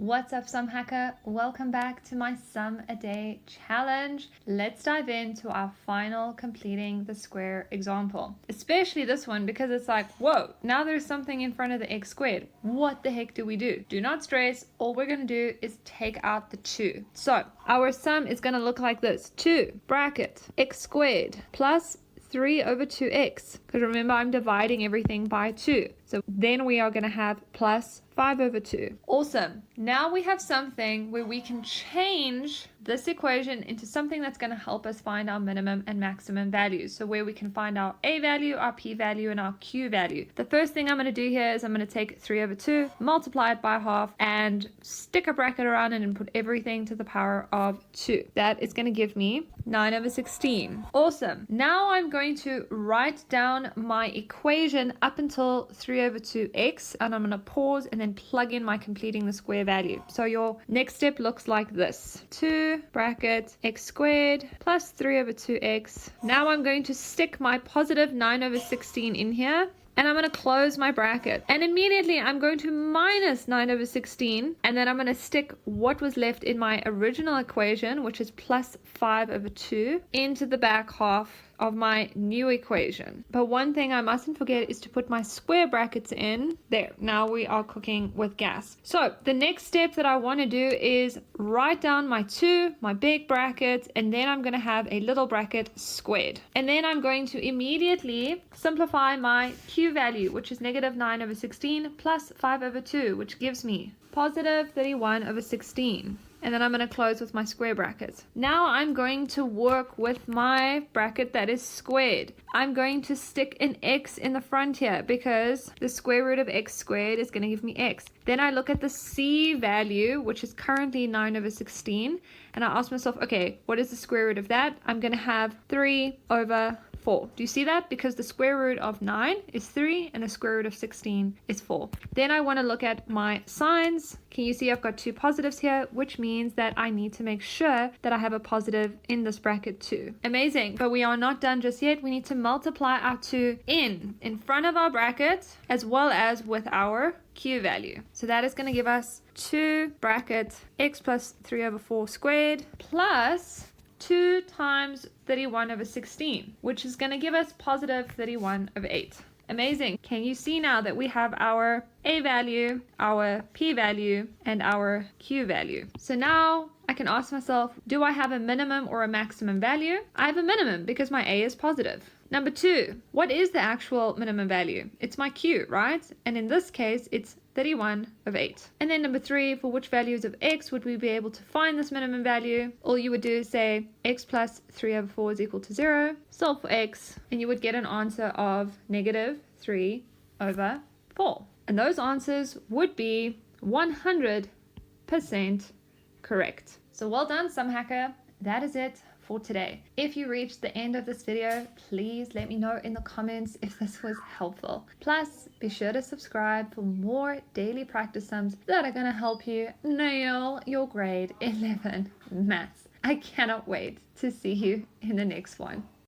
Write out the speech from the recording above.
What's up, Sum Hacker? Welcome back to my Sum a Day challenge. Let's dive into our final completing the square example. Especially this one because it's like, whoa, now there's something in front of the x squared. What the heck do we do? Do not stress. All we're going to do is take out the 2. So our sum is going to look like this. 2 bracket x squared plus 3 over 2x, because remember I'm dividing everything by 2. So then we are going to have plus 5 over 2. Awesome. Now we have something where we can change this equation into something that's going to help us find our minimum and maximum values. So where we can find our a value, our p value, and our q value. The first thing I'm going to do here is I'm going to take 3 over 2, multiply it by half, and stick a bracket around it and put everything to the power of 2. That is going to give me 9 over 16. Awesome. Now I'm going to write down my equation up until 3 over 2x, and I'm going to pause and then plug in my completing the square value. So your next step looks like this. 2 bracket x squared plus 3 over 2x. Now I'm going to stick my positive 9 over 16 in here, and I'm going to close my bracket. And immediately I'm going to minus 9 over 16. And then I'm going to stick what was left in my original equation, which is plus 5 over 2, into the back half of my new equation. But one thing I mustn't forget is to put my square brackets in. There, now we are cooking with gas. So the next step that I want to do is write down my 2, my big bracket, and then I'm going to have a little bracket squared. And then I'm going to immediately simplify my q value, which is negative 9 over 16 plus 5 over 2, which gives me positive 31 over 16. And then I'm going to close with my square bracket. Now I'm going to work with my bracket that is squared. I'm going to stick an x in the front here because the square root of x squared is going to give me x. Then I look at the c value, which is currently 9 over 16. And I ask myself, okay, what is the square root of that? I'm going to have 3 over 4. Do you see that? Because the square root of 9 is 3 and the square root of 16 is 4. Then I want to look at my signs. Can you see I've got 2 positives here, which means that I need to make sure that I have a positive in this bracket too. Amazing. But we are not done just yet. We need to multiply our 2 in front of our bracket as well as with our q value. So that is going to give us 2 bracket x plus 3 over 4 squared plus 2 times 31 over 16, which is going to give us positive 31 over 8. Amazing. Can you see now that we have our a value, our p value, and our q value? So now I can ask myself, do I have a minimum or a maximum value? I have a minimum because my a is positive. Number 2, what is the actual minimum value? It's my q, right? And in this case, it's 31 over 8. And then number 3, for which values of x would we be able to find this minimum value? All you would do is say x plus 3 over 4 is equal to 0. Solve for x, and you would get an answer of negative 3 over 4. And those answers would be 100% correct. So well done, Sum Hacker. That is it for today. If you reached the end of this video, please let me know in the comments if this was helpful. Plus, be sure to subscribe for more daily practice sums that are going to help you nail your grade 11 maths. I cannot wait to see you in the next one.